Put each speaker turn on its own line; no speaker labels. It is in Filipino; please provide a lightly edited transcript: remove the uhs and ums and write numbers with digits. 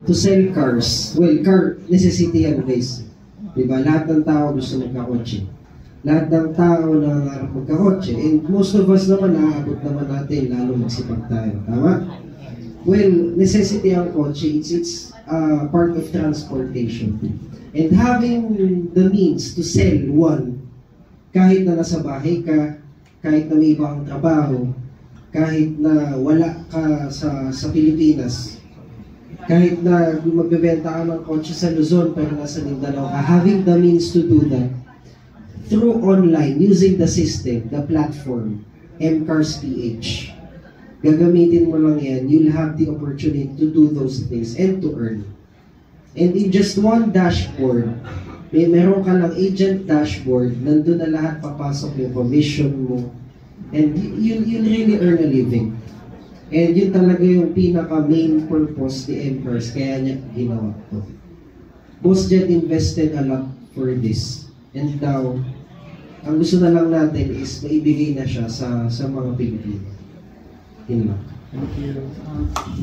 to sell cars. Well, car necessity yan guys. Diba? Lahat ng tao gusto magkakotse. Lahat ng tao na nangarap magkakotse. And most of us naman, naaabot naman natin, lalo magsipag tayo. Tama? Well, necessity ang kotse. It's part of transportation. And having the means to sell one, kahit na nasa bahay ka, kahit na may ibang trabaho, kahit na wala ka sa Pilipinas, kahit na magbebenta ka ng kotse sa Luzon pero nasa Mindanao ka, having the means to do that through online, using the system, the platform, MCARS PH. Gagamitin mo lang yan, you'll have the opportunity to do those things and to earn. And in just one dashboard, meron ka ng agent dashboard, nandun na lahat papasok yung commission mo, and you'll really earn a living. And yun talaga yung pinaka-main purpose ni MCARS, kaya niya ginawa to. Boss Jet invested a lot for this. And now, ang gusto na lang natin is maibigay na siya sa mga Pilipino. Yun lang.